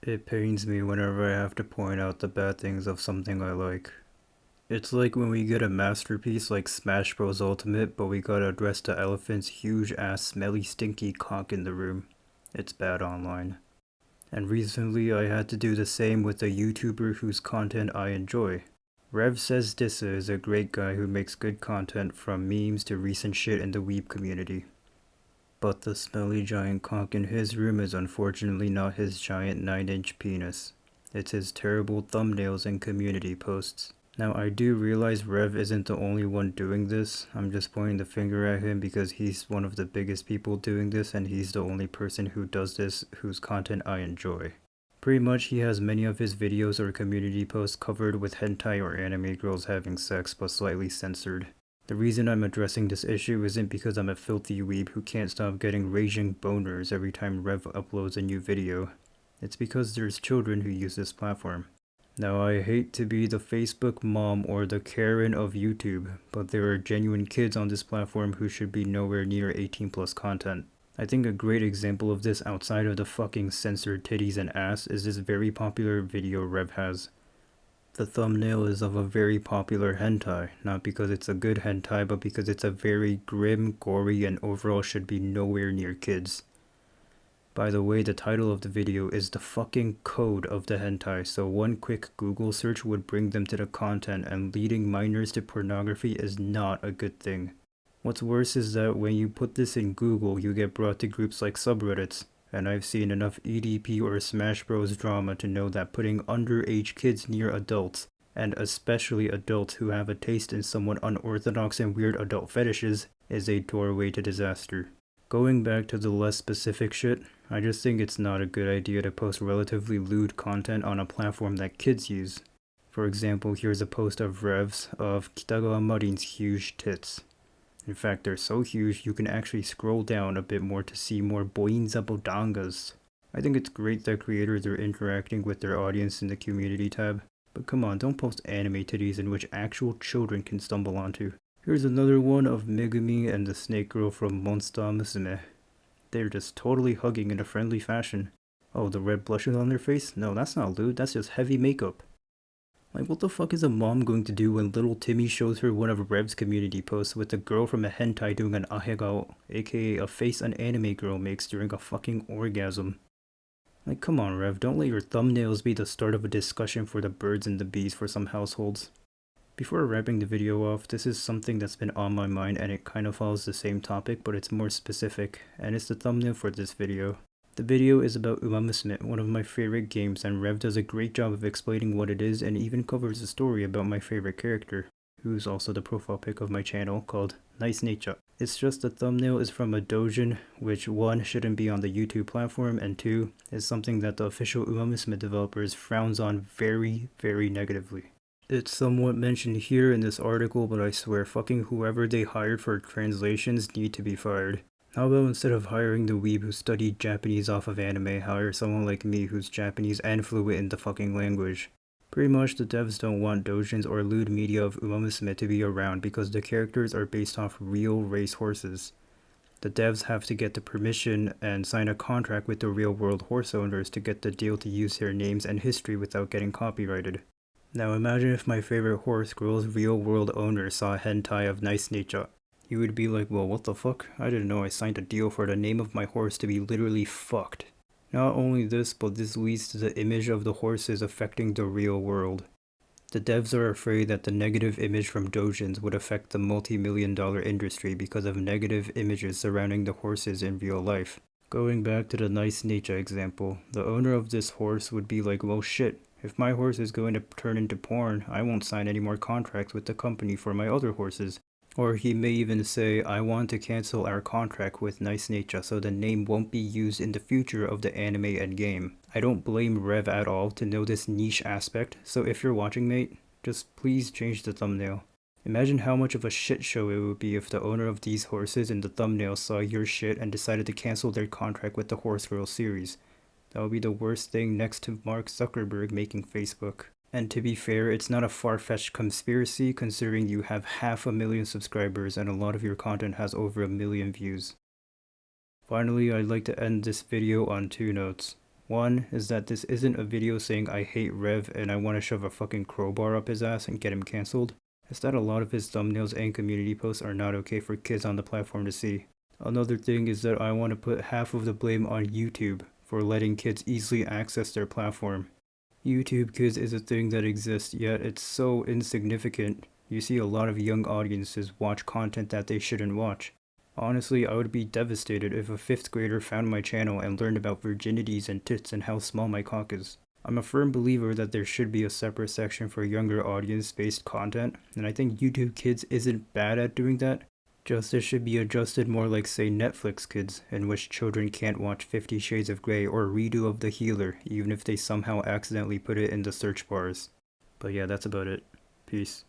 It pains me whenever I have to point out the bad things of something I like. It's like when we get a masterpiece like Smash Bros. Ultimate, but we gotta address the elephant's huge ass smelly stinky cock in the room. It's bad online. And recently I had to do the same with a YouTuber whose content I enjoy. Rev says desu is a great guy who makes good content from memes to recent shit in the weeb community. But the smelly giant cock in his room is unfortunately not his giant 9-inch penis. It's his terrible thumbnails and community posts. Now I do realize Rev isn't the only one doing this. I'm just pointing the finger at him because he's one of the biggest people doing this and he's the only person who does this whose content I enjoy. Pretty much he has many of his videos or community posts covered with hentai or anime girls having sex but slightly censored. The reason I'm addressing this issue isn't because I'm a filthy weeb who can't stop getting raging boners every time Rev uploads a new video. It's because there's children who use this platform. Now I hate to be the Facebook mom or the Karen of YouTube, but there are genuine kids on this platform who should be nowhere near 18 plus content. I think a great example of this outside of the fucking censored titties and ass is this very popular video Rev has. The thumbnail is of a very popular hentai, not because it's a good hentai, but because it's a very grim, gory, and overall should be nowhere near kids. By the way, the title of the video is the fucking code of the hentai, so one quick Google search would bring them to the content, and leading minors to pornography is not a good thing. What's worse is that when you put this in Google, you get brought to groups like subreddits. And I've seen enough EDP or Smash Bros drama to know that putting underage kids near adults, and especially adults who have a taste in somewhat unorthodox and weird adult fetishes, is a doorway to disaster. Going back to the less specific shit, I just think it's not a good idea to post relatively lewd content on a platform that kids use. For example, here's a post of Rev's of Kitagawa Marin's huge tits. In fact, they're so huge you can actually scroll down a bit more to see more boinza bodangas. I think it's great that creators are interacting with their audience in the community tab, but come on, don't post anime titties in which actual children can stumble onto. Here's another one of Megumi and the snake girl from Monster Musume. They're just totally hugging in a friendly fashion. Oh, the red blushes on their face? No, that's not lewd, that's just heavy makeup. Like, what the fuck is a mom going to do when little Timmy shows her one of Rev's community posts with a girl from a hentai doing an ahegao, aka a face an anime girl makes during a fucking orgasm? Like, come on Rev, don't let your thumbnails be the start of a discussion for the birds and the bees for some households. Before wrapping the video off, this is something that's been on my mind and it kind of follows the same topic but it's more specific, and it's the thumbnail for this video. The video is about Umamusume, one of my favorite games, and Rev does a great job of explaining what it is and even covers a story about my favorite character, who's also the profile pic of my channel, called Nice Nature. It's just the thumbnail is from a doujin, which 1 shouldn't be on the YouTube platform, and 2 is something that the official Umamusume developers frowns on very, very negatively. It's somewhat mentioned here in this article, but I swear fucking whoever they hired for translations need to be fired. How about instead of hiring the weeb who studied Japanese off of anime, hire someone like me who's Japanese and fluent in the fucking language? Pretty much the devs don't want doujins or lewd media of Umamusume to be around because the characters are based off real race horses. The devs have to get the permission and sign a contract with the real world horse owners to get the deal to use their names and history without getting copyrighted. Now imagine if my favorite horse girl's real world owner saw a hentai of Nice Nature. You would be like, well, what the fuck? I didn't know I signed a deal for the name of my horse to be literally fucked. Not only this, but this leads to the image of the horses affecting the real world. The devs are afraid that the negative image from doujins would affect the multi-million-dollar industry because of negative images surrounding the horses in real life. Going back to the Nice Nature example, the owner of this horse would be like, well shit, if my horse is going to turn into porn, I won't sign any more contracts with the company for my other horses. Or he may even say, I want to cancel our contract with Nice Nature so the name won't be used in the future of the anime and game. I don't blame Rev at all to know this niche aspect, so if you're watching mate, just please change the thumbnail. Imagine how much of a shit show it would be if the owner of these horses in the thumbnail saw your shit and decided to cancel their contract with the Horse Girl series. That would be the worst thing next to Mark Zuckerberg making Facebook. And to be fair, it's not a far-fetched conspiracy considering you have 500,000 subscribers and a lot of your content has over 1 million views. Finally, I'd like to end this video on 2 notes. One is that this isn't a video saying I hate Rev and I want to shove a fucking crowbar up his ass and get him cancelled. It's that a lot of his thumbnails and community posts are not okay for kids on the platform to see. Another thing is that I want to put half of the blame on YouTube for letting kids easily access their platform. YouTube Kids is a thing that exists, yet it's so insignificant. You see a lot of young audiences watch content that they shouldn't watch. Honestly, I would be devastated if a 5th grader found my channel and learned about virginities and tits and how small my cock is. I'm a firm believer that there should be a separate section for younger audience-based content, and I think YouTube Kids isn't bad at doing that. Justice should be adjusted more like, say, Netflix Kids, in which children can't watch 50 Shades of Grey or Redo of the Healer, even if they somehow accidentally put it in the search bars. But yeah, that's about it. Peace.